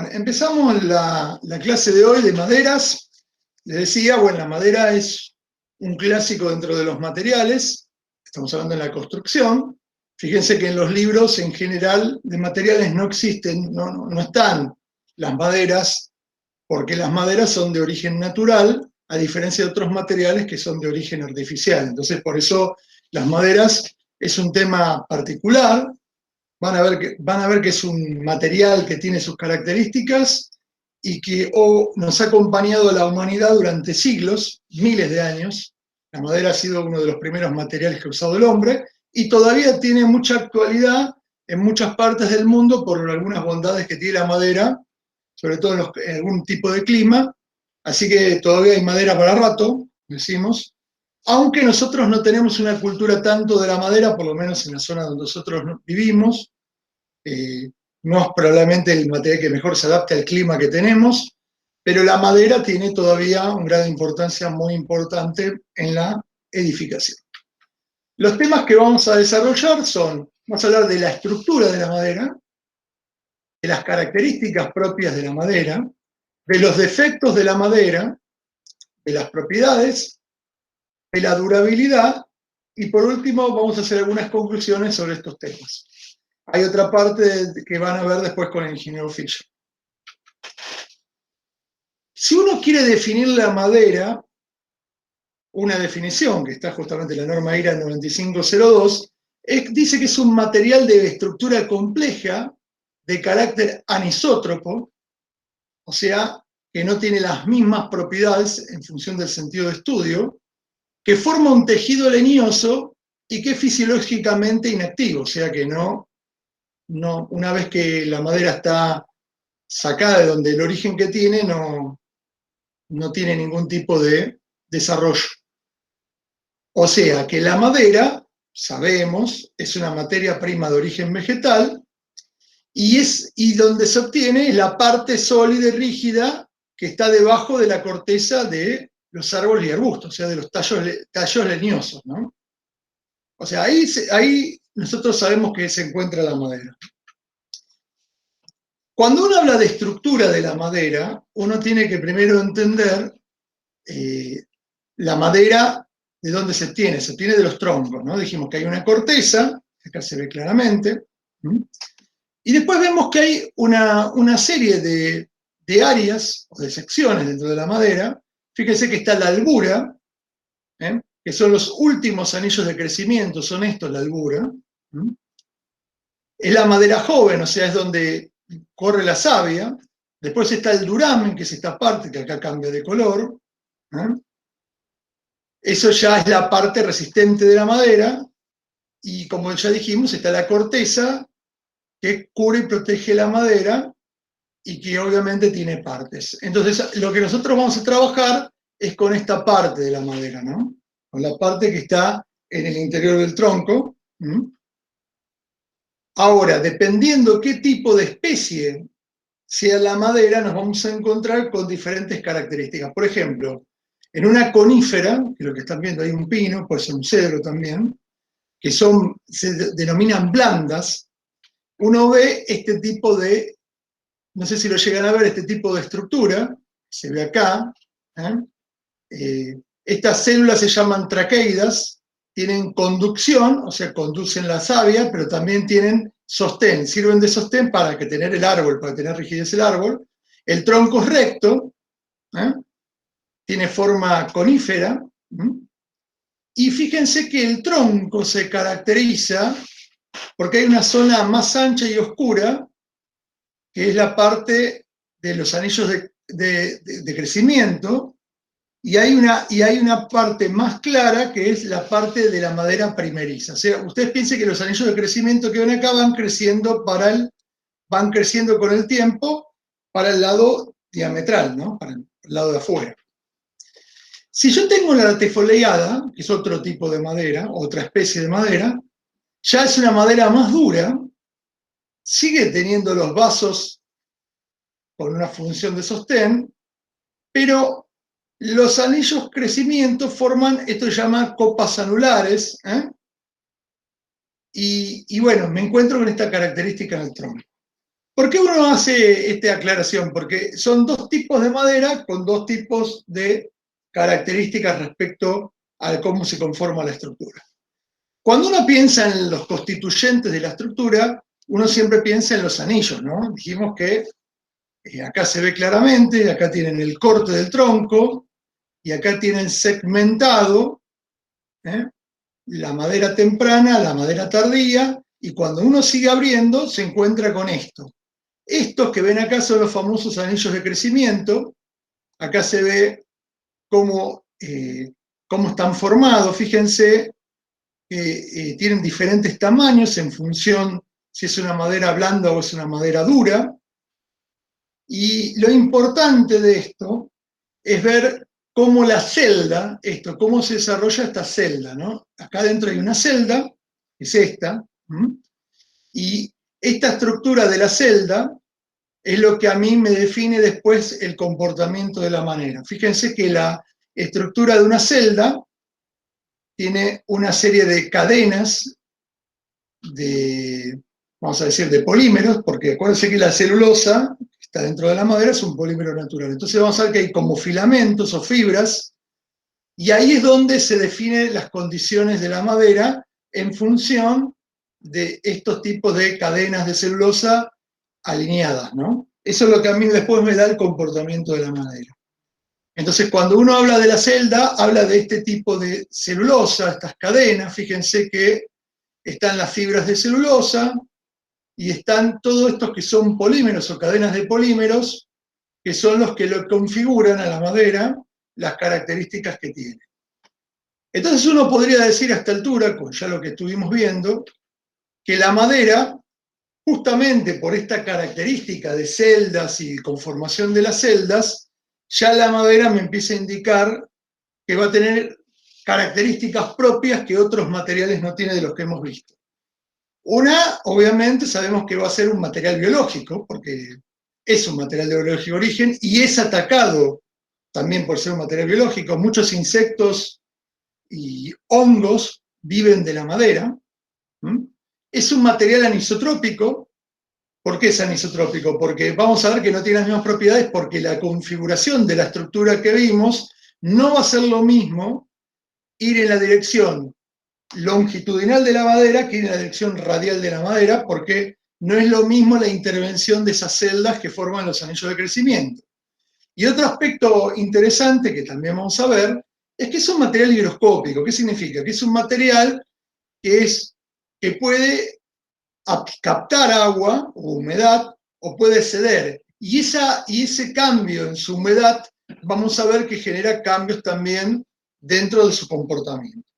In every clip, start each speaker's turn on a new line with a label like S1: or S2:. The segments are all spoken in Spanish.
S1: Bueno, empezamos la clase de hoy de maderas. Les decía, bueno, la madera es un clásico dentro de los materiales. Estamos hablando de la construcción. Fíjense que en los libros, en general, de materiales no existen, no están las maderas, porque las maderas son de origen natural, a diferencia de otros materiales que son de origen artificial. Entonces, por eso las maderas es un tema particular. Van a ver que es un material que tiene sus características y que nos ha acompañado a la humanidad durante siglos, miles de años. La madera ha sido uno de los primeros materiales que ha usado el hombre y todavía tiene mucha actualidad en muchas partes del mundo por algunas bondades que tiene la madera, sobre todo en algún tipo de clima. Así que todavía hay madera para rato, decimos. Aunque nosotros no tenemos una cultura tanto de la madera, por lo menos en la zona donde nosotros vivimos, no es probablemente el material que mejor se adapte al clima que tenemos, pero la madera tiene todavía un grado de importancia muy importante en la edificación. Los temas que vamos a desarrollar vamos a hablar de la estructura de la madera, de las características propias de la madera, de los defectos de la madera, de las propiedades, de la durabilidad y por último vamos a hacer algunas conclusiones sobre estos temas. Hay otra parte que van a ver después con el ingeniero Fischer. Si uno quiere definir la madera, una definición que está justamente en la norma IRA 9502, dice que es un material de estructura compleja, de carácter anisótropo, o sea, que no tiene las mismas propiedades en función del sentido de estudio, que forma un tejido leñoso y que es fisiológicamente inactivo, o sea que una vez que la madera está sacada de donde el origen que tiene, no tiene ningún tipo de desarrollo. O sea que la madera, sabemos, es una materia prima de origen vegetal y donde se obtiene la parte sólida y rígida que está debajo de la corteza de los árboles y arbustos, o sea, de los tallos leñosos, ¿no? O sea, ahí nosotros sabemos que se encuentra la madera. Cuando uno habla de estructura de la madera, uno tiene que primero entender la madera, ¿de dónde se obtiene? Se obtiene de los troncos, ¿no? Dijimos que hay una corteza, acá se ve claramente, y después vemos que hay una serie de áreas o de secciones dentro de la madera. Fíjense que está la albura, que son los últimos anillos de crecimiento, son estos, la albura. Es la madera joven, o sea, es donde corre la savia. Después está el duramen, que es esta parte que acá cambia de color. Eso ya es la parte resistente de la madera. Y como ya dijimos, está la corteza, que cubre y protege la madera y que obviamente tiene partes. Entonces, lo que nosotros vamos a trabajar es con esta parte de la madera, ¿no? Con la parte que está en el interior del tronco. Ahora, dependiendo qué tipo de especie sea la madera, nos vamos a encontrar con diferentes características. Por ejemplo, en una conífera, que lo que están viendo hay un pino, puede ser un cedro también, que se denominan blandas, uno ve este tipo de, no sé si lo llegan a ver, este tipo de estructura, se ve acá. Estas células se llaman traqueidas, tienen conducción, o sea, conducen la savia, pero también tienen sostén, sirven de sostén para tener el árbol, para tener rigidez el árbol. El tronco es recto, tiene forma conífera, y fíjense que el tronco se caracteriza porque hay una zona más ancha y oscura, que es la parte de los anillos de crecimiento, y hay una parte más clara que es la parte de la madera primeriza. O sea, ustedes piensen que los anillos de crecimiento que ven acá van creciendo con el tiempo para el lado diametral, ¿no? Para el lado de afuera. Si yo tengo la latifoliada, que es otro tipo de madera, otra especie de madera, ya es una madera más dura, sigue teniendo los vasos con una función de sostén, pero los anillos crecimiento forman, esto se llama copas anulares, y bueno, me encuentro con esta característica en el tronco. ¿Por qué uno hace esta aclaración? Porque son dos tipos de madera con dos tipos de características respecto a cómo se conforma la estructura. Cuando uno piensa en los constituyentes de la estructura, uno siempre piensa en los anillos, ¿no? Dijimos que acá se ve claramente, acá tienen el corte del tronco, y acá tienen segmentado la madera temprana, la madera tardía, y cuando uno sigue abriendo se encuentra con esto. Estos que ven acá son los famosos anillos de crecimiento. Acá se ve cómo están formados. Fíjense que tienen diferentes tamaños en función si es una madera blanda o es una madera dura. Y lo importante de esto es ver cómo la celda, cómo se desarrolla esta celda, ¿no? Acá adentro hay una celda, que es esta, y esta estructura de la celda es lo que a mí me define después el comportamiento de la madera. Fíjense que la estructura de una celda tiene una serie de cadenas vamos a decir, de polímeros, porque acuérdense que la celulosa que está dentro de la madera es un polímero natural. Entonces vamos a ver que hay como filamentos o fibras, y ahí es donde se definen las condiciones de la madera en función de estos tipos de cadenas de celulosa alineadas, ¿no? Eso es lo que a mí después me da el comportamiento de la madera. Entonces, cuando uno habla de la celda, habla de este tipo de celulosa, estas cadenas. Fíjense que están las fibras de celulosa y están todos estos que son polímeros o cadenas de polímeros, que son los que lo configuran a la madera, las características que tiene. Entonces uno podría decir a esta altura, con ya lo que estuvimos viendo, que la madera, justamente por esta característica de celdas y conformación de las celdas, ya la madera me empieza a indicar que va a tener características propias que otros materiales no tienen de los que hemos visto. Una, obviamente, sabemos que va a ser un material biológico, porque es un material de biológico origen y es atacado también por ser un material biológico. Muchos insectos y hongos viven de la madera. Es un material anisotrópico. ¿Por qué es anisotrópico? Porque vamos a ver que no tiene las mismas propiedades, porque la configuración de la estructura que vimos no va a ser lo mismo ir en la dirección longitudinal de la madera que ir en la dirección radial de la madera, porque no es lo mismo la intervención de esas celdas que forman los anillos de crecimiento. Y otro aspecto interesante que también vamos a ver es que es un material higroscópico. ¿Qué significa? Que es un material que puede captar agua o humedad o puede ceder. Y ese cambio en su humedad vamos a ver que genera cambios también dentro de su comportamiento.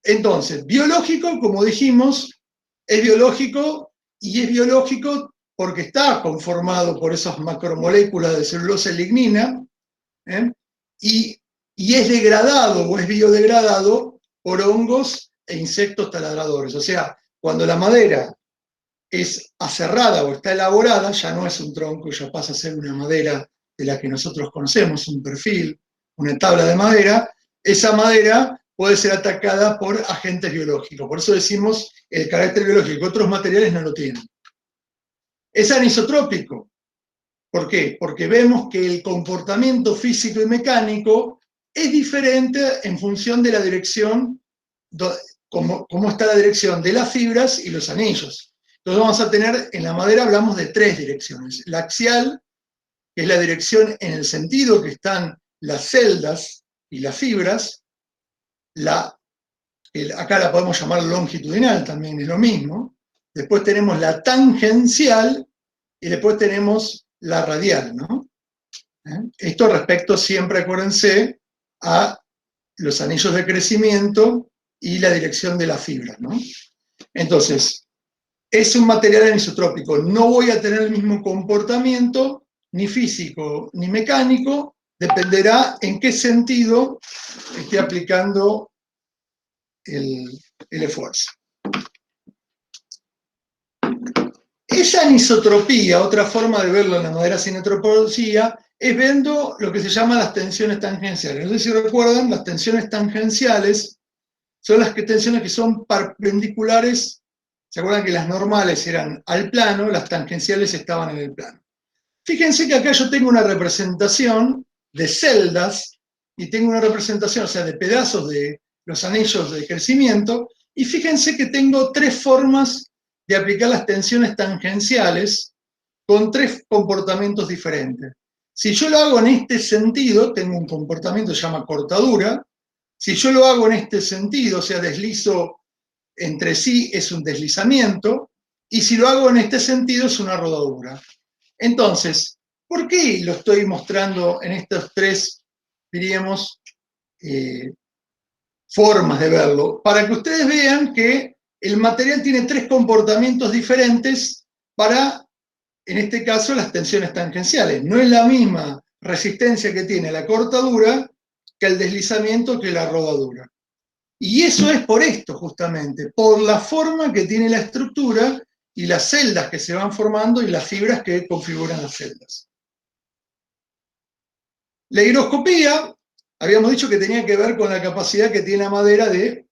S1: Entonces, biológico, como dijimos, es biológico y es biológico porque está conformado por esas macromoléculas de celulosa y lignina, y es degradado o es biodegradado por hongos e insectos taladradores. O sea, cuando la madera es aserrada o está elaborada, ya no es un tronco, ya pasa a ser una madera de la que nosotros conocemos, un perfil, una tabla de madera. Esa madera puede ser atacada por agentes biológicos. Por eso decimos el carácter biológico. Otros materiales no lo tienen. Es anisotrópico. ¿Por qué? Porque vemos que el comportamiento físico y mecánico es diferente en función de la dirección, cómo está la dirección de las fibras y los anillos. Entonces vamos a tener, en la madera hablamos de tres direcciones. La axial, que es la dirección en el sentido que están las celdas y las fibras. Acá la podemos llamar longitudinal, también es lo mismo. Después tenemos la tangencial y después tenemos la radial, ¿no? Esto respecto siempre, acuérdense, a los anillos de crecimiento y la dirección de las fibras, ¿no? Entonces, es un material anisotrópico. No voy a tener el mismo comportamiento, ni físico ni mecánico, dependerá en qué sentido esté aplicando el esfuerzo. Esa anisotropía, otra forma de verlo en la madera sin antropología, es viendo lo que se llama las tensiones tangenciales. No sé si recuerdan, las tensiones tangenciales son las tensiones que son perpendiculares ¿Se acuerdan que las normales eran al plano, las tangenciales estaban en el plano? Fíjense que acá yo tengo una representación de celdas y tengo una representación, o sea, de pedazos de los anillos de crecimiento, y fíjense que tengo tres formas de aplicar las tensiones tangenciales con tres comportamientos diferentes. Si yo lo hago en este sentido, tengo un comportamiento que se llama cortadura. Si yo lo hago en este sentido, o sea, deslizo entre sí, es un deslizamiento. Y si lo hago en este sentido, es una rodadura. Entonces, ¿por qué lo estoy mostrando en estas tres, diríamos, formas de verlo? Para que ustedes vean que el material tiene tres comportamientos diferentes para, en este caso, las tensiones tangenciales. No es la misma resistencia que tiene la cortadura que el deslizamiento que la rodadura. Y eso es por esto, justamente, por la forma que tiene la estructura y las celdas que se van formando y las fibras que configuran las celdas. La higroscopía, habíamos dicho que tenía que ver con la capacidad que tiene la madera de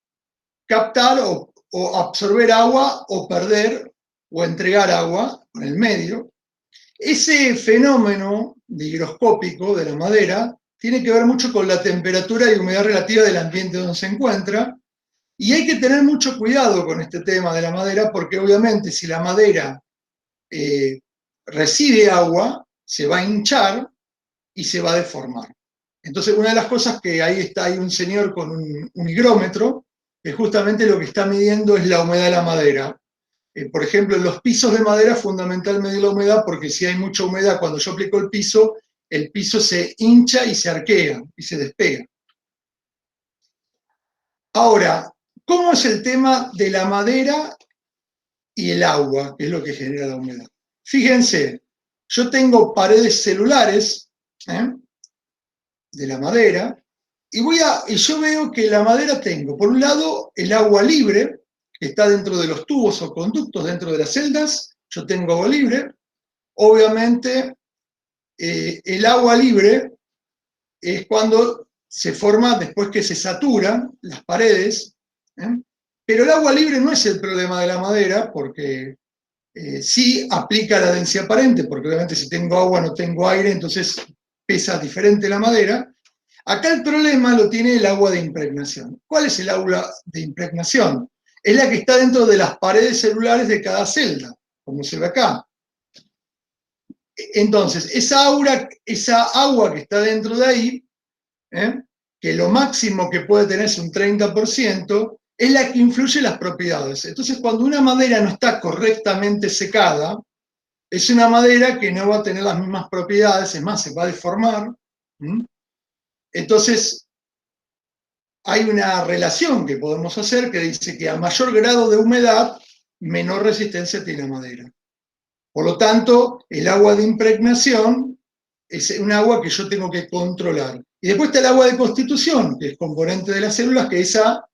S1: captar o absorber agua o perder o entregar agua en el medio. Ese fenómeno higroscópico de la madera tiene que ver mucho con la temperatura y humedad relativa del ambiente donde se encuentra, y hay que tener mucho cuidado con este tema de la madera, porque obviamente si la madera recibe agua, se va a hinchar y se va a deformar. Entonces, una de las cosas que ahí está, hay un señor con un higrómetro, que justamente lo que está midiendo es la humedad de la madera. Por ejemplo, en los pisos de madera es fundamental medir la humedad, porque si hay mucha humedad, cuando yo aplico el piso se hincha y se arquea y se despega. Ahora, ¿cómo es el tema de la madera y el agua, que es lo que genera la humedad? Fíjense, yo tengo paredes celulares de la madera, y yo veo que la madera tengo, por un lado, el agua libre, que está dentro de los tubos o conductos dentro de las celdas. Yo tengo agua libre. Obviamente, el agua libre es cuando se forma después que se saturan las paredes, pero el agua libre no es el problema de la madera, porque sí aplica la densidad aparente, porque obviamente si tengo agua no tengo aire, entonces pesa diferente la madera. Acá el problema lo tiene el agua de impregnación. ¿Cuál es el agua de impregnación? Es la que está dentro de las paredes celulares de cada celda, como se ve acá. Entonces, esa agua que está dentro de ahí, que lo máximo que puede tener es un 30%, es la que influye en las propiedades. Entonces, cuando una madera no está correctamente secada, es una madera que no va a tener las mismas propiedades, es más, se va a deformar. Entonces, hay una relación que podemos hacer que dice que a mayor grado de humedad, menor resistencia tiene la madera. Por lo tanto, el agua de impregnación es un agua que yo tengo que controlar. Y después está el agua de constitución, que es componente de las células, que esa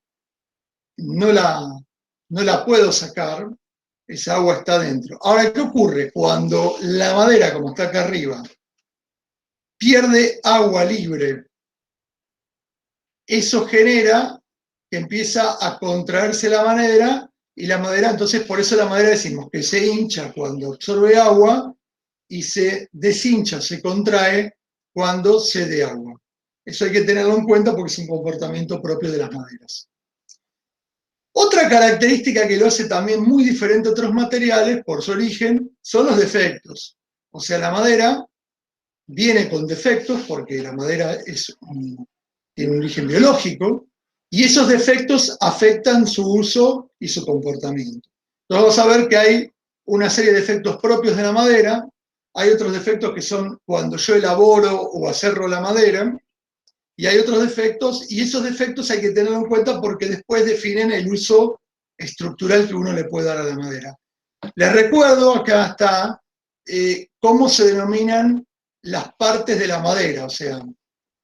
S1: no la puedo sacar, esa agua está dentro. Ahora, ¿qué ocurre? Cuando la madera, como está acá arriba, pierde agua libre, eso genera que empieza a contraerse la madera, y la madera, entonces por eso la madera decimos que se hincha cuando absorbe agua y se deshincha, se contrae cuando cede agua. Eso hay que tenerlo en cuenta porque es un comportamiento propio de las maderas. Otra característica que lo hace también muy diferente a otros materiales por su origen son los defectos. O sea, la madera viene con defectos porque la madera tiene un origen biológico, y esos defectos afectan su uso y su comportamiento. Entonces vamos a ver que hay una serie de defectos propios de la madera, hay otros defectos que son cuando yo elaboro o aserro la madera, y hay otros defectos, y esos defectos hay que tenerlo en cuenta porque después definen el uso estructural que uno le puede dar a la madera. Les recuerdo, acá está, cómo se denominan las partes de la madera. O sea,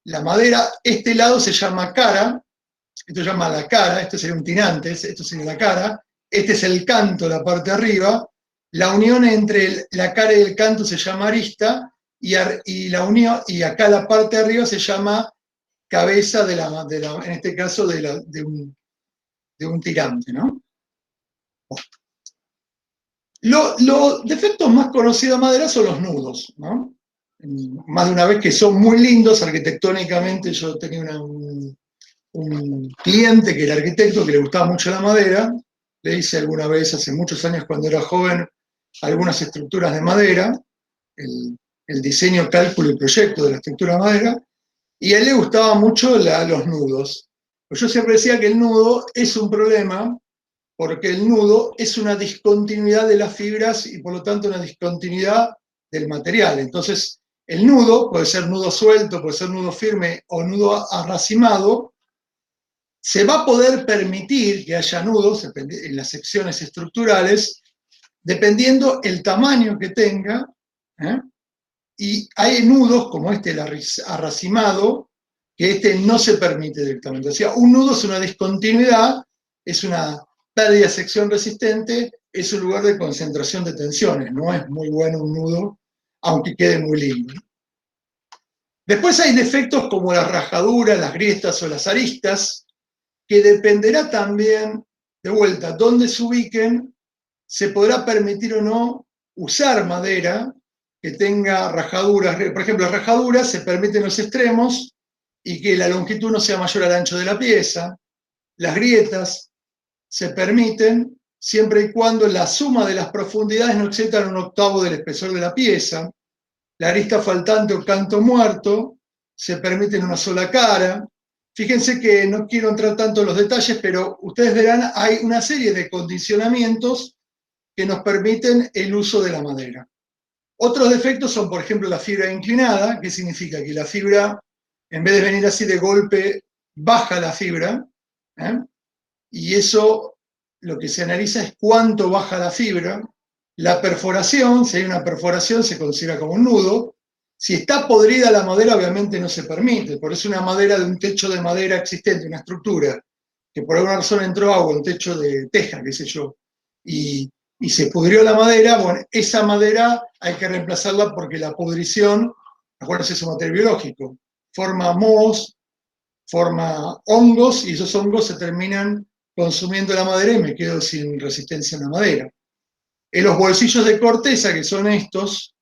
S1: la madera, este lado se llama cara, esto se llama la cara, esto sería un tinantes, esto sería la cara, este es el canto, la parte de arriba, la unión entre la cara y el canto se llama arista, y la unión, y acá la parte de arriba se llama cabeza en este caso de un tirante, ¿no? Los defectos más conocidos de madera son los nudos, ¿no? Más de una vez que son muy lindos arquitectónicamente. Yo tenía un cliente que era arquitecto, que le gustaba mucho la madera. Le hice alguna vez, hace muchos años cuando era joven, algunas estructuras de madera, el diseño, cálculo y proyecto de la estructura de madera, y a él le gustaban mucho los nudos. Pues yo siempre decía que el nudo es un problema, porque el nudo es una discontinuidad de las fibras y por lo tanto una discontinuidad del material. Entonces, el nudo puede ser nudo suelto, puede ser nudo firme o nudo arracimado. Se va a poder permitir que haya nudos en las secciones estructurales, dependiendo el tamaño que tenga, ¿eh? Y hay nudos como el arracimado, que no se permite directamente. O sea, un nudo es una discontinuidad, es una pérdida de sección resistente, es un lugar de concentración de tensiones. No es muy bueno un nudo, aunque quede muy lindo. Después hay defectos como las rajaduras, las grietas o las aristas, que dependerá también, de vuelta, dónde se ubiquen, se podrá permitir o no usar madera que tenga rajaduras. Por ejemplo, las rajaduras se permiten en los extremos y que la longitud no sea mayor al ancho de la pieza. Las grietas se permiten siempre y cuando la suma de las profundidades no excedan un octavo del espesor de la pieza. La arista faltante o canto muerto se permite en una sola cara. Fíjense que no quiero entrar tanto en los detalles, pero ustedes verán, hay una serie de condicionamientos que nos permiten el uso de la madera. Otros defectos son, por ejemplo, la fibra inclinada, que significa que la fibra, en vez de venir así de golpe, baja la fibra, ¿eh? Y eso lo que se analiza es cuánto baja la fibra. La perforación, si hay una perforación, se considera como un nudo. Si está podrida la madera, obviamente no se permite. Por eso una madera de un techo de madera existente, una estructura, que por alguna razón entró agua, un techo de teja, qué sé yo, y se pudrió la madera, bueno, esa madera hay que reemplazarla porque la pudrición, acuérdense, es un material biológico, forma mohos, forma hongos, y esos hongos se terminan consumiendo la madera y me quedo sin resistencia a la madera. En los bolsillos de corteza, que son estos,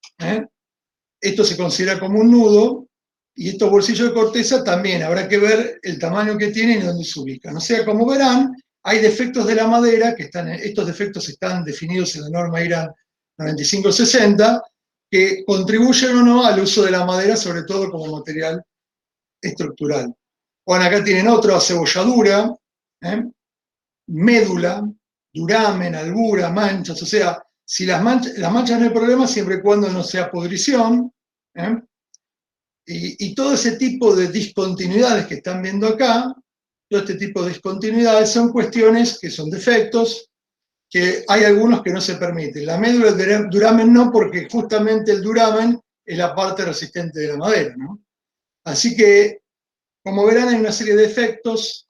S1: esto se considera como un nudo, y estos bolsillos de corteza también habrá que ver el tamaño que tienen y dónde se ubican. O sea, como verán, hay defectos de la madera, estos defectos están definidos en la norma IRA 9560, que contribuyen o no al uso de la madera, sobre todo como material estructural. Bueno, acá tienen otro, acebolladura, médula, duramen, albura, manchas. O sea, si las manchas no hay problema siempre y cuando no sea pudrición. Y todo ese tipo de discontinuidades que están viendo acá, todo este tipo de discontinuidades son cuestiones que son defectos, que hay algunos que no se permiten. La médula del duramen no, porque justamente el duramen es la parte resistente de la madera, ¿no? Así que, como verán, hay una serie de defectos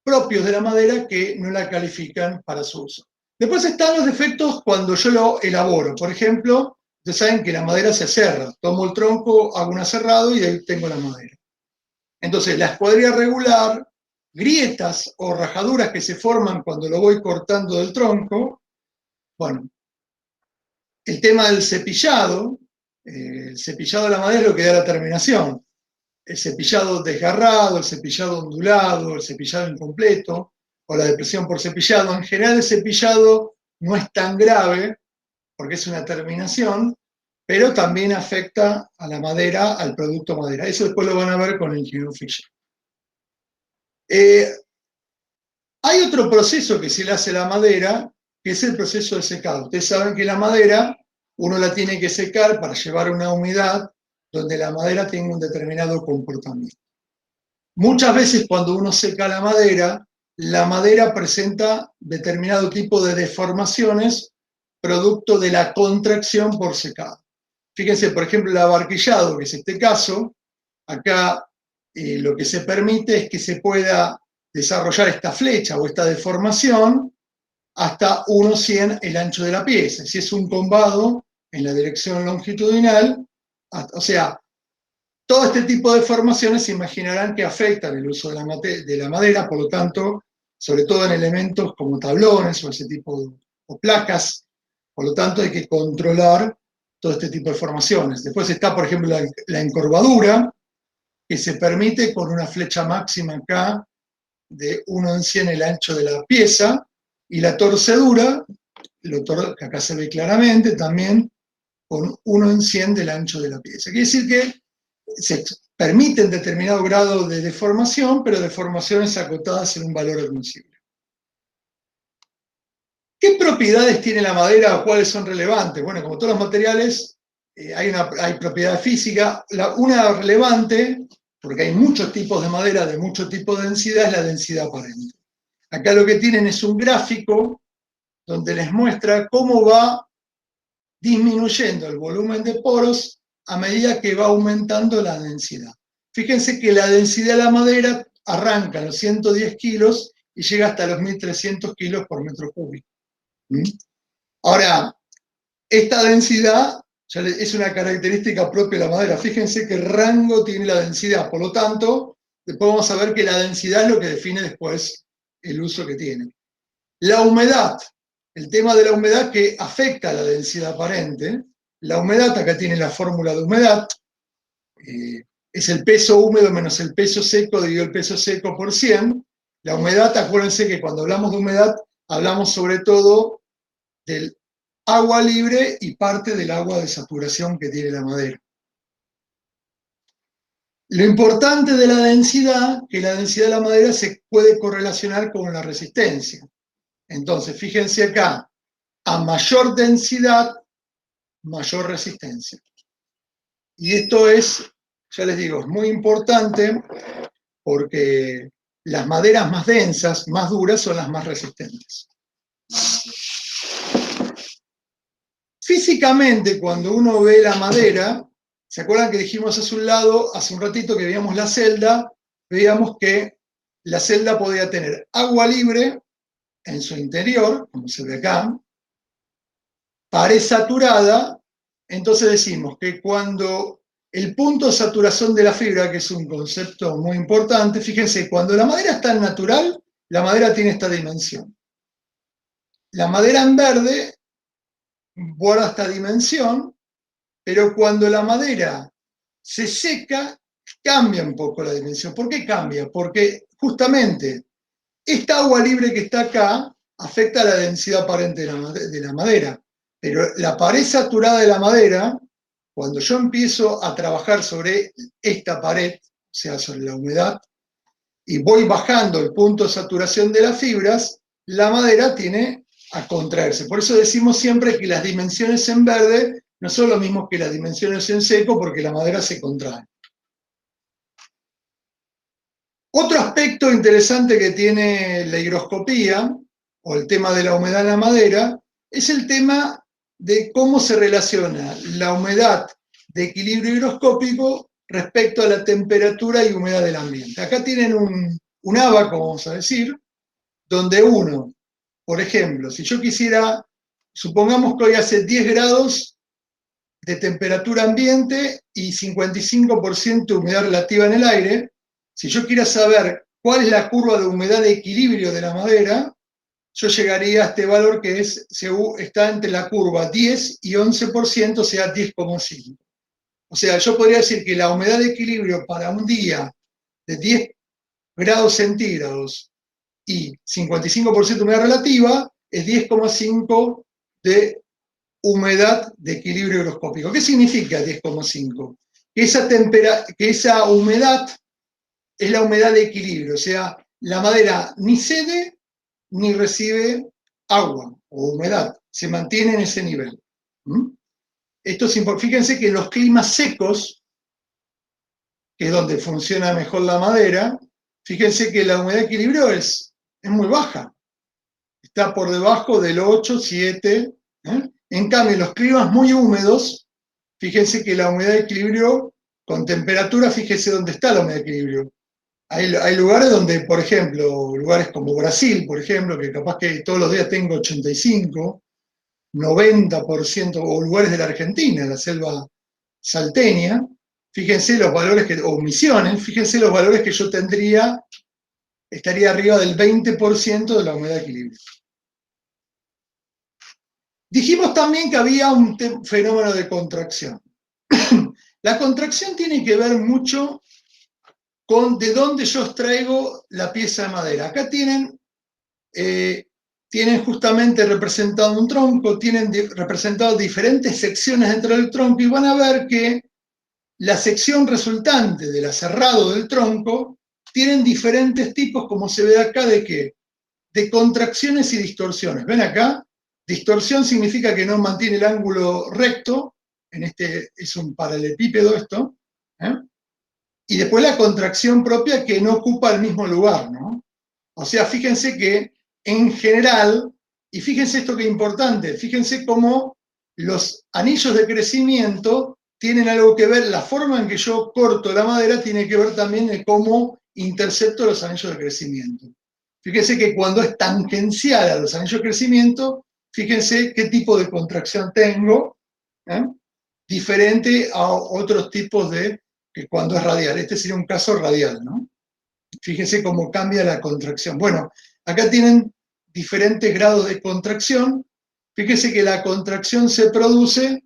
S1: propios de la madera que no la califican para su uso. Después están los defectos cuando yo lo elaboro. Por ejemplo, ustedes saben que la madera se aserra. Tomo el tronco, hago un aserrado y ahí tengo la madera. Entonces, la escuadrilla regular, grietas o rajaduras que se forman cuando lo voy cortando del tronco. Bueno, el tema del cepillado. El cepillado de la madera es lo que da la terminación. El cepillado desgarrado, el cepillado ondulado, el cepillado incompleto, o la depresión por cepillado. En general el cepillado no es tan grave, porque es una terminación, pero también afecta a la madera, al producto madera. Eso después lo van a ver con el ingeniero Fischer. Hay otro proceso que se le hace a la madera, que es el proceso de secado. Ustedes saben que la madera uno la tiene que secar para llevar una humedad donde la madera tenga un determinado comportamiento. Muchas veces cuando uno seca la madera presenta determinado tipo de deformaciones producto de la contracción por secado. Fíjense, por ejemplo, el abarquillado, que es este caso, acá lo que se permite es que se pueda desarrollar esta flecha o esta deformación hasta 1/100 el ancho de la pieza. Si es un combado en la dirección longitudinal, o sea, todo este tipo de formaciones se imaginarán que afectan el uso de la madera, por lo tanto, sobre todo en elementos como tablones o ese tipo o placas Por lo tanto, hay que controlar todo este tipo de formaciones. Después está, por ejemplo, la encorvadura, que se permite con una flecha máxima acá de 1 en 100 el ancho de la pieza, y la torcedura, que acá se ve claramente, también con 1 en 100 del ancho de la pieza. Quiere decir que se permiten determinado grado de deformación, pero deformaciones acotadas en un valor admisible. ¿Qué propiedades tiene la madera o cuáles son relevantes? Bueno, como todos los materiales, hay propiedad física. Una relevante, porque hay muchos tipos de madera de mucho tipo de densidad, es la densidad aparente. Acá lo que tienen es un gráfico donde les muestra cómo va disminuyendo el volumen de poros a medida que va aumentando la densidad. Fíjense que la densidad de la madera arranca en los 110 kilos y llega hasta los 1300 kilos por metro cúbico. Ahora, esta densidad es una característica propia de la madera. Fíjense que el rango tiene la densidad, por lo tanto, después vamos a ver que la densidad es lo que define después el uso que tiene. La humedad, el tema de la humedad que afecta a la densidad aparente. La humedad, acá tiene la fórmula de humedad, es el peso húmedo menos el peso seco dividido el peso seco por 100. La humedad, acuérdense que cuando hablamos de humedad, hablamos sobre todo del agua libre y parte del agua de saturación que tiene la madera. Lo importante de la densidad, que la densidad de la madera se puede correlacionar con la resistencia. Entonces, fíjense acá, a mayor densidad, mayor resistencia. Y esto es, ya les digo, es muy importante porque las maderas más densas, más duras, son las más resistentes. Físicamente, cuando uno ve la madera, ¿se acuerdan que dijimos hace un ratito que veíamos la celda? Veíamos que la celda podía tener agua libre en su interior, como se ve acá, pared saturada. Entonces decimos que cuando el punto de saturación de la fibra, que es un concepto muy importante, fíjense, cuando la madera está en natural, la madera tiene esta dimensión. La madera en verde guarda esta dimensión, pero cuando la madera se seca, cambia un poco la dimensión. ¿Por qué cambia? Porque justamente esta agua libre que está acá afecta a la densidad aparente de la madera, pero la pared saturada de la madera, cuando yo empiezo a trabajar sobre esta pared, o sea, sobre la humedad, y voy bajando el punto de saturación de las fibras, la madera tiene a contraerse. Por eso decimos siempre que las dimensiones en verde no son lo mismo que las dimensiones en seco, porque la madera se contrae. Otro aspecto interesante que tiene la higroscopía, o el tema de la humedad en la madera, es el tema de cómo se relaciona la humedad de equilibrio higroscópico respecto a la temperatura y humedad del ambiente. Acá tienen un ábaco, vamos a decir, donde uno, por ejemplo, si yo quisiera, supongamos que hoy hace 10 grados de temperatura ambiente y 55% de humedad relativa en el aire, si yo quiero saber cuál es la curva de humedad de equilibrio de la madera, yo llegaría a este valor que está entre la curva 10 y 11%, o sea, 10,5. O sea, yo podría decir que la humedad de equilibrio para un día de 10 grados centígrados y 55% de humedad relativa es 10,5 de humedad de equilibrio higroscópico. ¿Qué significa 10,5? Que esa humedad es la humedad de equilibrio, o sea, la madera ni cede ni recibe agua o humedad, se mantiene en ese nivel. Esto es importante. Fíjense que en los climas secos, que es donde funciona mejor la madera, fíjense que la humedad de equilibrio es muy baja, está por debajo del 8, 7. En cambio, en los climas muy húmedos, fíjense que la humedad de equilibrio, con temperatura, fíjense dónde está la humedad de equilibrio. Hay lugares donde, por ejemplo, lugares como Brasil, por ejemplo, que capaz que todos los días tengo 85, 90%, o lugares de la Argentina, la selva salteña, fíjense los valores o Misiones, fíjense los valores que yo tendría, estaría arriba del 20% de la humedad de equilibrio. Dijimos también que había un fenómeno de contracción. La contracción tiene que ver mucho con de dónde yo extraigo la pieza de madera. Acá tienen justamente representado un tronco, tienen representado diferentes secciones dentro del tronco y van a ver que la sección resultante del aserrado del tronco tienen diferentes tipos, como se ve acá, ¿de qué? De contracciones y distorsiones. ¿Ven acá? Distorsión significa que no mantiene el ángulo recto, en este es un paralelepípedo esto, ¿eh? Y después la contracción propia que no ocupa el mismo lugar, ¿no? O sea, fíjense que en general, y fíjense esto que es importante, fíjense cómo los anillos de crecimiento tienen algo que ver, la forma en que yo corto la madera tiene que ver también en cómo intercepto los anillos de crecimiento. Fíjense que cuando es tangencial a los anillos de crecimiento, fíjense qué tipo de contracción tengo, ¿eh? Diferente a otros tipos de, que cuando es radial. Este sería un caso radial, ¿no? Fíjense cómo cambia la contracción. Bueno, acá tienen diferentes grados de contracción. Fíjense que la contracción se produce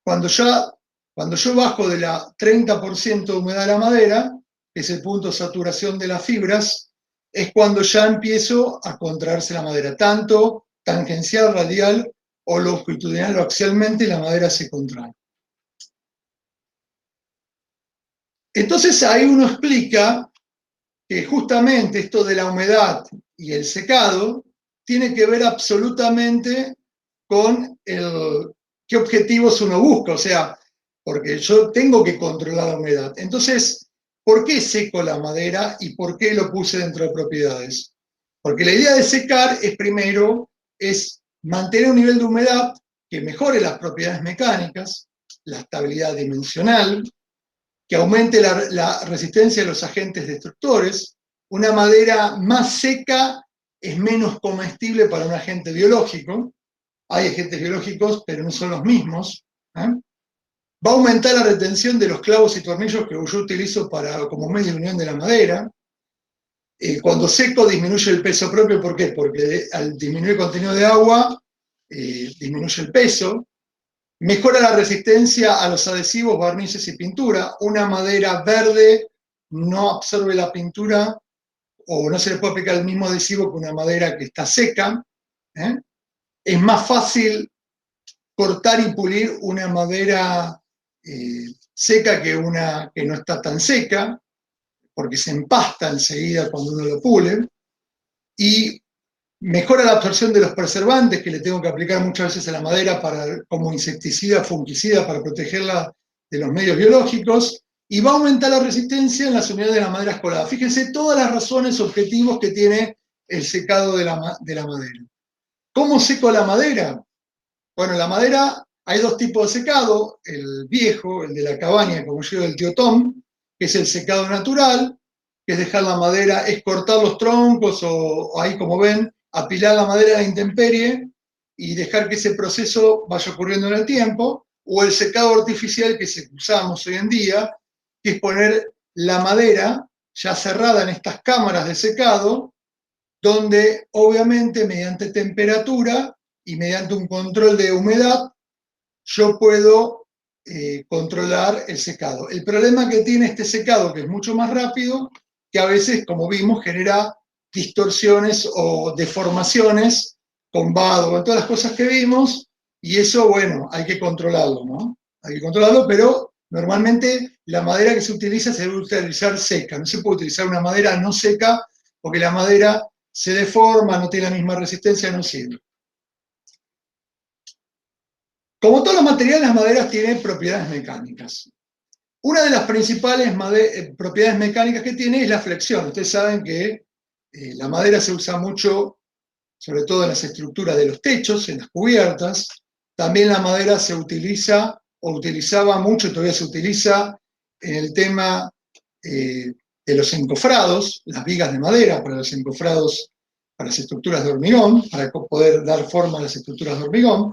S1: cuando yo bajo de la 30% de humedad de la madera, que es el punto de saturación de las fibras, es cuando ya empiezo a contraerse la madera, tanto tangencial, radial o longitudinal o axialmente, la madera se contrae. Entonces ahí uno explica que justamente esto de la humedad y el secado tiene que ver absolutamente con qué objetivos uno busca, o sea, porque yo tengo que controlar la humedad. Entonces, ¿por qué seco la madera y por qué lo puse dentro de propiedades? Porque la idea de secar es primero, es mantener un nivel de humedad que mejore las propiedades mecánicas, la estabilidad dimensional, que aumente la resistencia de los agentes destructores. Una madera más seca es menos comestible para un agente biológico. Hay agentes biológicos, pero no son los mismos. Va a aumentar la retención de los clavos y tornillos que yo utilizo como medio de unión de la madera. Cuando seco disminuye el peso propio, ¿por qué? Porque al disminuir el contenido de agua, disminuye el peso. Mejora la resistencia a los adhesivos, barnices y pintura. Una madera verde no absorbe la pintura o no se le puede aplicar el mismo adhesivo que una madera que está seca. Es más fácil cortar y pulir una madera seca que una que no está tan seca, porque se empasta enseguida cuando uno lo pule. Y mejora la absorción de los preservantes que le tengo que aplicar muchas veces a la madera como insecticida, fungicida, para protegerla de los medios biológicos, y va a aumentar la resistencia en las unidades de la madera escolada. Fíjense todas las razones, objetivos que tiene el secado de la madera. ¿Cómo seco la madera? Bueno, la madera, hay dos tipos de secado, el viejo, el de la cabaña, como yo digo, el tío Tom, que es el secado natural, que es dejar la madera, es cortar los troncos o ahí como ven, apilar la madera a la intemperie y dejar que ese proceso vaya ocurriendo en el tiempo, o el secado artificial que usamos hoy en día, que es poner la madera ya cerrada en estas cámaras de secado, donde obviamente mediante temperatura y mediante un control de humedad yo puedo controlar el secado. El problema que tiene este secado, que es mucho más rápido, que a veces, como vimos, genera distorsiones o deformaciones con vado, con todas las cosas que vimos, y eso, bueno, hay que controlarlo, ¿no? Hay que controlarlo, pero normalmente la madera que se utiliza se debe utilizar seca, no se puede utilizar una madera no seca, porque la madera se deforma, no tiene la misma resistencia, no sirve. Como todos los materiales, las maderas tienen propiedades mecánicas. Una de las principales propiedades mecánicas que tiene es la flexión. Ustedes saben que la madera se usa mucho, sobre todo en las estructuras de los techos, en las cubiertas. También la madera se utiliza o utilizaba mucho, y todavía se utiliza en el tema de los encofrados, las vigas de madera para los encofrados, para las estructuras de hormigón, para poder dar forma a las estructuras de hormigón.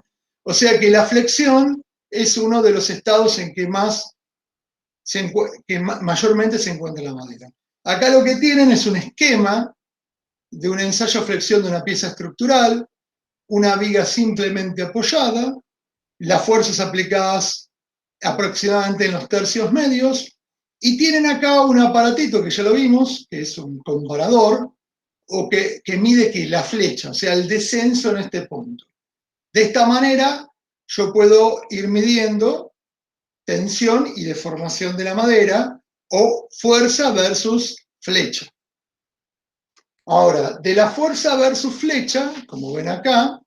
S1: O sea que la flexión es uno de los estados en que mayormente se encuentra la madera. Acá lo que tienen es un esquema de un ensayo flexión de una pieza estructural. una viga simplemente apoyada, las fuerzas aplicadas aproximadamente en los tercios medios, y tienen acá un aparatito que ya lo vimos, que es un comparador, o que mide que la flecha, o sea, el descenso en este punto. De esta manera, yo puedo ir midiendo tensión y deformación de la madera, o fuerza versus flecha. Ahora, de la fuerza versus flecha, como ven acá,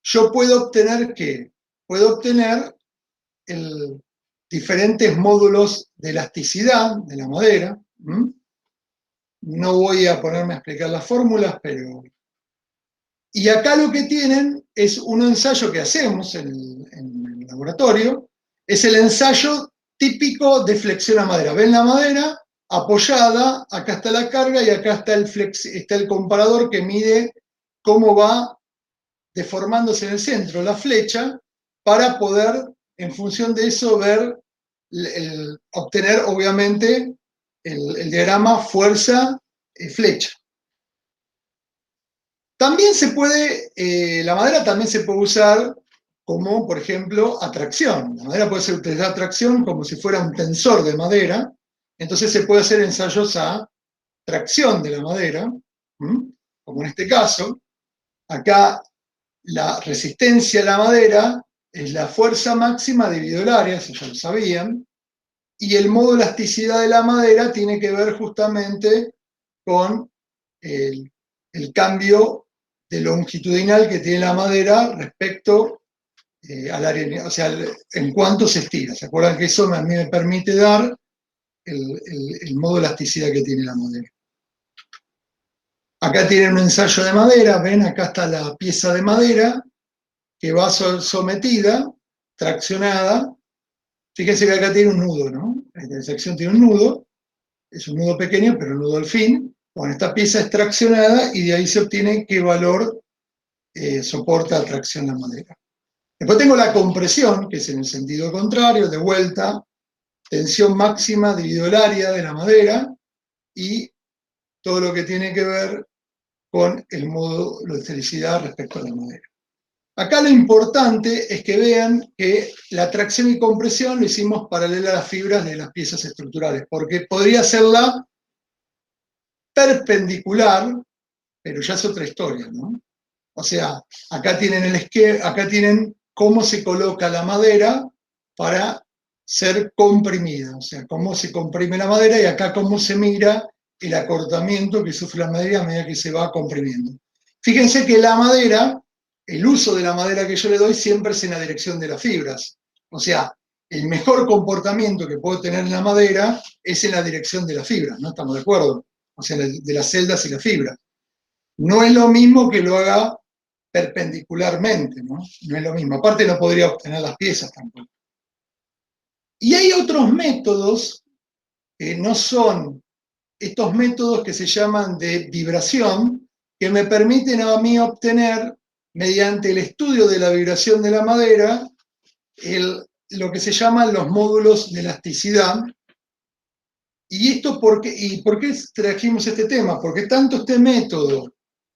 S1: yo puedo obtener ¿qué? Puedo obtener diferentes módulos de elasticidad de la madera. No voy a ponerme a explicar las fórmulas, pero... Y acá lo que tienen es un ensayo que hacemos en el laboratorio, es el ensayo típico de flexión a madera. Ven la madera apoyada, acá está la carga y acá está el comparador que mide cómo va deformándose en el centro la flecha, para poder, en función de eso, ver, obtener obviamente el diagrama fuerza-flecha. También se puede, la madera también se puede usar como, por ejemplo, atracción. La madera puede ser utilizada atracción como si fuera un tensor de madera, entonces se puede hacer ensayos a tracción de la madera, como en este caso. Acá la resistencia a la madera es la fuerza máxima dividido el área, eso ya lo sabían, y el modo de elasticidad de la madera tiene que ver justamente con el cambio de longitudinal que tiene la madera respecto al área, o sea, en cuánto se estira. ¿Se acuerdan que eso a mí me permite dar el modo de elasticidad que tiene la madera? Acá tienen un ensayo de madera, ven, acá está la pieza de madera que va sometida, traccionada. Fíjense que acá tiene un nudo, ¿no? Esta sección tiene un nudo, es un nudo pequeño, pero un nudo al fin. Bueno, esta pieza es traccionada y de ahí se obtiene qué valor soporta la tracción la madera. Después tengo la compresión, que es en el sentido contrario, de vuelta, tensión máxima dividido el área de la madera, y todo lo que tiene que ver con el modo de elasticidad respecto a la madera. Acá lo importante es que vean que la tracción y compresión lo hicimos paralela a las fibras de las piezas estructurales, porque podría hacerla perpendicular, pero ya es otra historia, ¿no? O sea, acá tienen el esquema, acá tienen cómo se coloca la madera para ser comprimida, o sea, cómo se comprime la madera, y acá cómo se mira el acortamiento que sufre la madera a medida que se va comprimiendo. Fíjense que la madera, el uso de la madera que yo le doy siempre es en la dirección de las fibras. O sea, el mejor comportamiento que puedo tener en la madera es en la dirección de las fibras, ¿no? ¿Estamos de acuerdo? O sea, de las celdas y las fibras. No es lo mismo que lo haga perpendicularmente, ¿no? No es lo mismo. Aparte no podría obtener las piezas tampoco. Y hay otros métodos que no son estos métodos que se llaman de vibración, que me permiten a mí obtener, mediante el estudio de la vibración de la madera, lo que se llaman los módulos de elasticidad. ¿Y por qué trajimos este tema? Porque tanto este método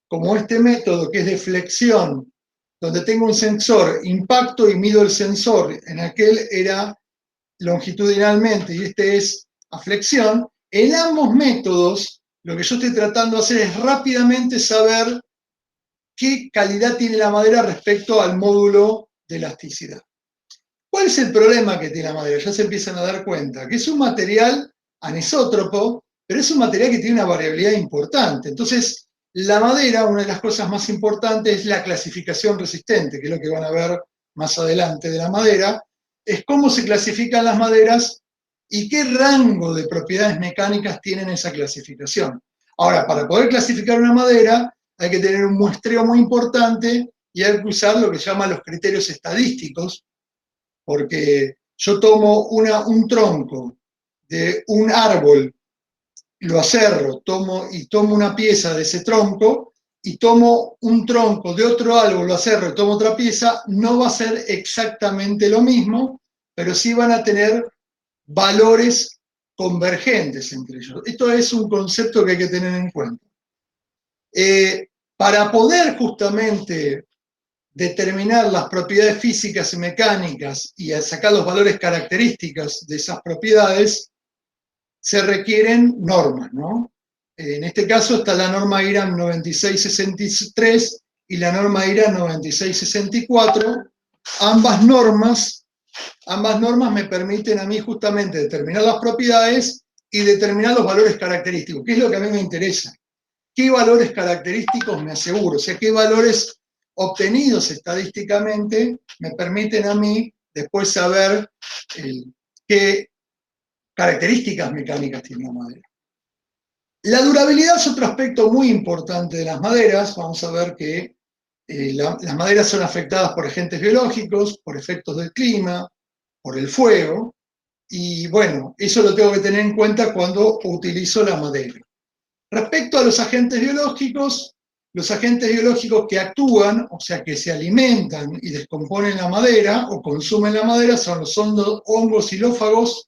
S1: como este método, que es de flexión, donde tengo un sensor, impacto y mido el sensor, en aquel era longitudinalmente y este es a flexión, en ambos métodos lo que yo estoy tratando de hacer es rápidamente saber qué calidad tiene la madera respecto al módulo de elasticidad. ¿Cuál es el problema que tiene la madera? Ya se empiezan a dar cuenta, que es un material anisótropo, pero es un material que tiene una variabilidad importante. Entonces, la madera, una de las cosas más importantes es la clasificación resistente, que es lo que van a ver más adelante de la madera, es cómo se clasifican las maderas y qué rango de propiedades mecánicas tienen esa clasificación. Ahora, para poder clasificar una madera hay que tener un muestreo muy importante y hay que usar lo que se llaman los criterios estadísticos, porque yo tomo un tronco de un árbol, lo aserro, tomo una pieza de ese tronco, y tomo un tronco de otro árbol, lo aserro y tomo otra pieza, no va a ser exactamente lo mismo, pero sí van a tener valores convergentes entre ellos. Esto es un concepto que hay que tener en cuenta. para poder justamente determinar las propiedades físicas y mecánicas y sacar los valores característicos de esas propiedades, se requieren normas, ¿no? En este caso está la norma IRAM 9663 y la norma IRAM 9664. Ambas normas me permiten a mí justamente determinar las propiedades y determinar los valores característicos, que es lo que a mí me interesa. ¿Qué valores característicos me aseguro? O sea, qué valores obtenidos estadísticamente me permiten a mí después saber qué características mecánicas tiene la madera. La durabilidad es otro aspecto muy importante de las maderas. Vamos a ver que las maderas son afectadas por agentes biológicos, por efectos del clima, por el fuego, y bueno, eso lo tengo que tener en cuenta cuando utilizo la madera. Respecto a los agentes biológicos que actúan, o sea, que se alimentan y descomponen la madera o consumen la madera, son los hongos xilófagos,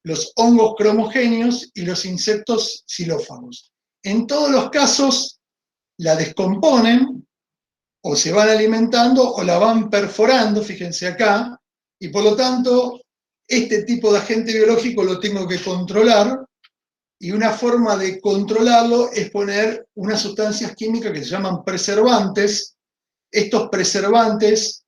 S1: los hongos cromogéneos y los insectos xilófagos. En todos los casos, la descomponen o se van alimentando o la van perforando, fíjense acá, y por lo tanto, este tipo de agente biológico lo tengo que controlar, y una forma de controlarlo es poner unas sustancias químicas que se llaman preservantes. Estos preservantes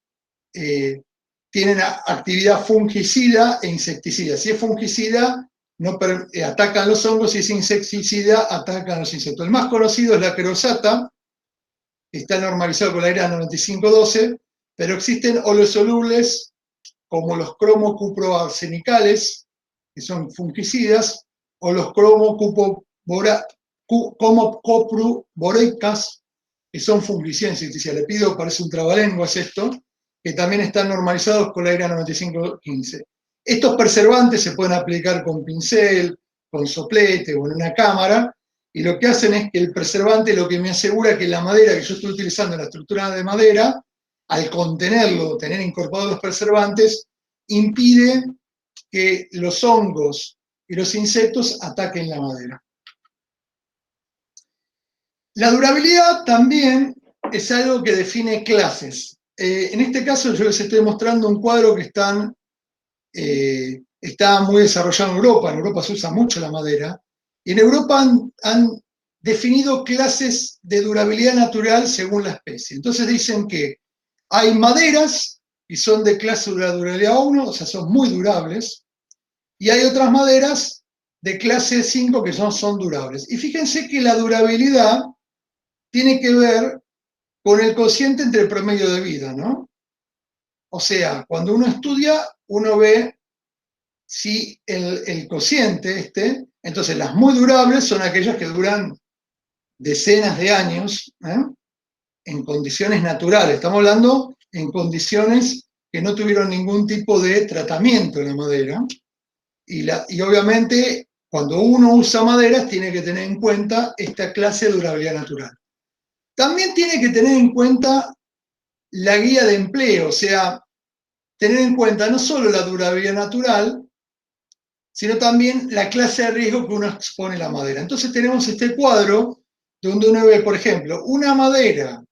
S1: tienen actividad fungicida e insecticida. Si es fungicida, no atacan los hongos, si es insecticida, atacan los insectos. El más conocido es la querosata, que está normalizado con la IRAM 9512, pero existen oleosolubles como los cromocuproarsenicales, que son fungicidas, o los cromocopruboreicas, que son fungicidas insecticidas. Le pido, parece un trabalenguas esto, que también están normalizados con la IRAM 9515. Estos preservantes se pueden aplicar con pincel, con soplete o en una cámara, y lo que hacen es que el preservante lo que me asegura que la madera que yo estoy utilizando, la estructura de madera, al contenerlo, tener incorporados los preservantes, impide que los hongos y los insectos ataquen la madera. La durabilidad también es algo que define clases. En este caso yo les estoy mostrando un cuadro que está muy desarrollado en Europa. En Europa se usa mucho la madera. Y en Europa han definido clases de durabilidad natural según la especie. Entonces dicen que hay maderas que son de clase de durabilidad 1, o sea, son muy durables, y hay otras maderas de clase 5 que son durables. Y fíjense que la durabilidad tiene que ver con el cociente entre el promedio de vida, ¿no? O sea, cuando uno estudia, uno ve si el cociente entonces las muy durables son aquellas que duran decenas de años, en condiciones naturales. Estamos hablando en condiciones que no tuvieron ningún tipo de tratamiento en la madera. Y obviamente, cuando uno usa maderas, tiene que tener en cuenta esta clase de durabilidad natural. También tiene que tener en cuenta la guía de empleo, o sea, tener en cuenta no solo la durabilidad natural, sino también la clase de riesgo que uno expone a la madera. Entonces tenemos este cuadro donde uno ve, por ejemplo, una madera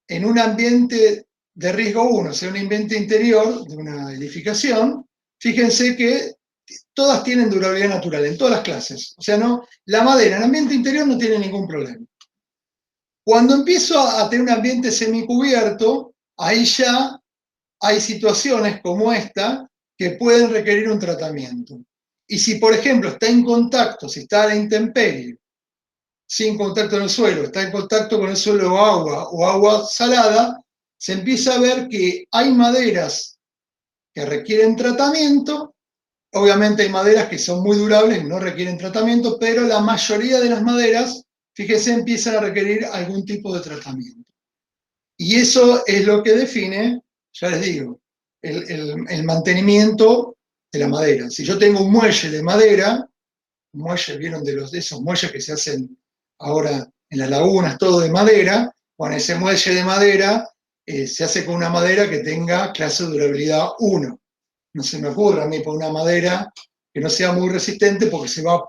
S1: en un ambiente de riesgo 1, o sea, un ambiente interior de una edificación. Fíjense que todas tienen durabilidad natural, en todas las clases. O sea, no, la madera en ambiente interior no tiene ningún problema. Cuando empiezo a tener un ambiente semicubierto, ahí ya hay situaciones como esta que pueden requerir un tratamiento. Y si, por ejemplo, está en contacto, si está a la intemperie, sin contacto con el suelo, está en contacto con el suelo o agua salada, se empieza a ver que hay maderas que requieren tratamiento. Obviamente hay maderas que son muy durables, no requieren tratamiento, pero la mayoría de las maderas, fíjense, empiezan a requerir algún tipo de tratamiento. Y eso es lo que define, ya les digo, el mantenimiento de la madera. Si yo tengo un muelle de madera, un muelle, vieron de esos muelles que se hacen ahora en las lagunas, todo de madera, bueno, ese muelle de madera se hace con una madera que tenga clase de durabilidad 1. No se me ocurra a mí por una madera que no sea muy resistente porque se va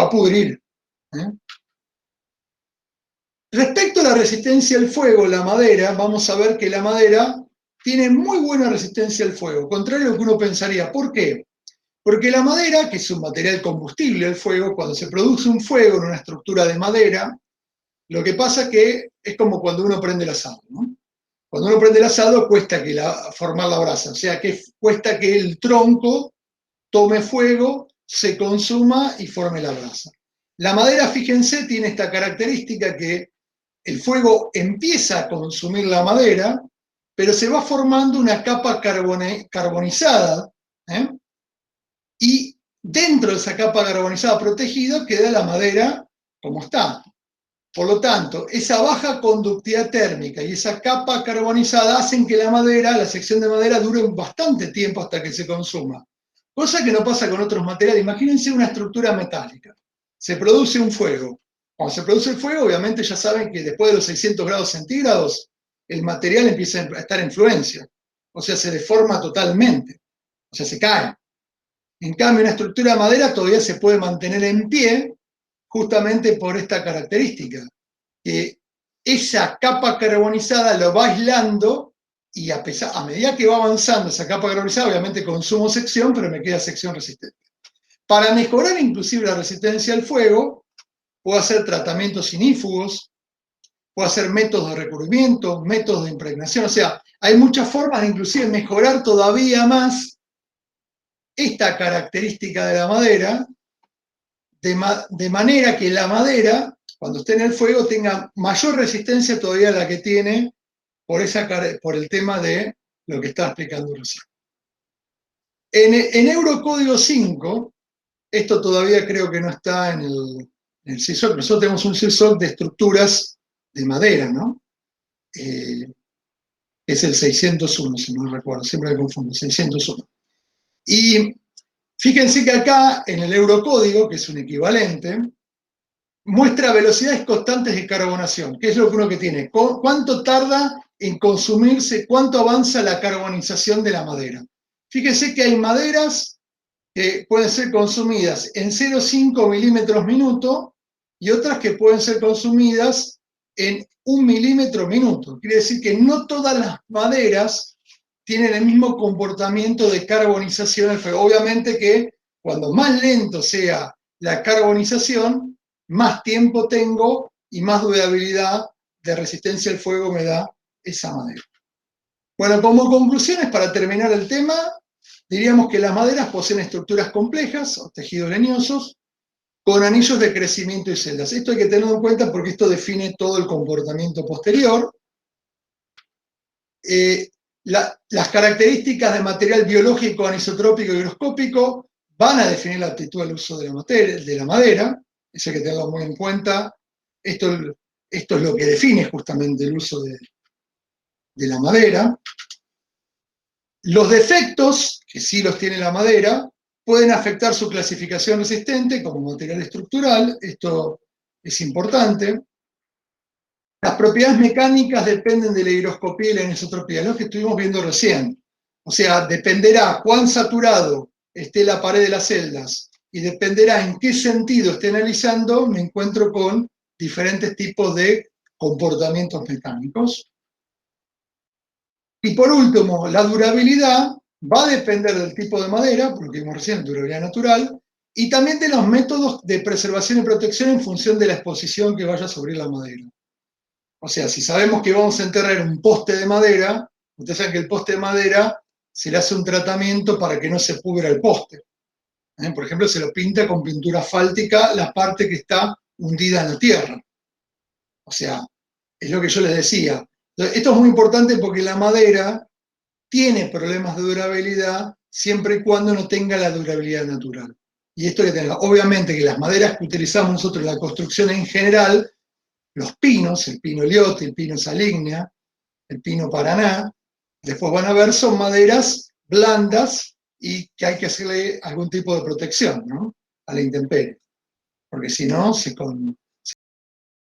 S1: a pudrir. Respecto a la resistencia al fuego, la madera, vamos a ver que la madera tiene muy buena resistencia al fuego, contrario a lo que uno pensaría. ¿Por qué? Porque la madera, que es un material combustible al fuego, cuando se produce un fuego en una estructura de madera, lo que pasa es que es como cuando uno prende el asado, ¿no? Cuando uno prende el asado cuesta formar la brasa, o sea que cuesta que el tronco tome fuego, se consuma y forme la brasa. La madera, fíjense, tiene esta característica que el fuego empieza a consumir la madera, pero se va formando una capa carbonizada, ¿eh? Y dentro de esa capa carbonizada protegida queda la madera como está. Por lo tanto, esa baja conductividad térmica y esa capa carbonizada hacen que la madera, la sección de madera, dure bastante tiempo hasta que se consuma. Cosa que no pasa con otros materiales. Imagínense una estructura metálica. Se produce un fuego. Cuando se produce el fuego, obviamente ya saben que después de los 600 grados centígrados, el material empieza a estar en fluencia. O sea, se deforma totalmente. O sea, se cae. En cambio, una estructura de madera todavía se puede mantener en pie justamente por esta característica, que esa capa carbonizada lo va aislando y a medida que va avanzando esa capa carbonizada, obviamente consumo sección, pero me queda sección resistente. Para mejorar inclusive la resistencia al fuego, puedo hacer tratamientos inífugos, puedo hacer métodos de recubrimiento, métodos de impregnación, o sea, hay muchas formas de inclusive mejorar todavía más esta característica de la madera, de manera que la madera, cuando esté en el fuego, tenga mayor resistencia todavía a la que tiene por el tema de lo que estaba explicando recién. En Eurocódigo 5, esto todavía creo que no está en el CISOC, nosotros tenemos un CISOC de estructuras de madera, ¿no? Es el 601, si no recuerdo, siempre me confundo, 601. Y fíjense que acá, en el Eurocódigo, que es un equivalente, muestra velocidades constantes de carbonación, que es lo que uno que tiene. ¿Cuánto tarda en consumirse, cuánto avanza la carbonización de la madera? Fíjense que hay maderas que pueden ser consumidas en 0,5 milímetros minuto y otras que pueden ser consumidas en 1 milímetro minuto. Quiere decir que no todas las maderas tienen el mismo comportamiento de carbonización. Obviamente que cuando más lento sea la carbonización, más tiempo tengo y más durabilidad de resistencia al fuego me da esa madera. Bueno, como conclusiones para terminar el tema, diríamos que las maderas poseen estructuras complejas o tejidos leñosos con anillos de crecimiento y celdas. Esto hay que tenerlo en cuenta porque esto define todo el comportamiento posterior. Las características de material biológico, anisotrópico y higroscópico van a definir la aptitud al uso de la madera. Eso hay que tenerlo muy en cuenta. Esto es lo que define justamente el uso de la madera. Los defectos, que sí los tiene la madera, pueden afectar su clasificación resistente como material estructural. Esto es importante. Las propiedades mecánicas dependen de la higroscopía y la anisotropía, lo que estuvimos viendo recién. O sea, dependerá cuán saturado esté la pared de las celdas y dependerá en qué sentido esté analizando, me encuentro con diferentes tipos de comportamientos mecánicos. Y por último, la durabilidad va a depender del tipo de madera, porque vimos recién, durabilidad natural, y también de los métodos de preservación y protección en función de la exposición que vaya a sufrir la madera. O sea, si sabemos que vamos a enterrar un poste de madera, ustedes saben que el poste de madera se le hace un tratamiento para que no se pudra el poste. Por ejemplo, se lo pinta con pintura asfáltica la parte que está hundida en la tierra. O sea, es lo que yo les decía. Esto es muy importante porque la madera tiene problemas de durabilidad siempre y cuando no tenga la durabilidad natural. Y esto que tenga, obviamente que las maderas que utilizamos nosotros en la construcción en general, los pinos, el pino liote, el pino saligna, el pino paraná, después van a ver, son maderas blandas y que hay que hacerle algún tipo de protección, ¿no? A la intemperie. Porque si no,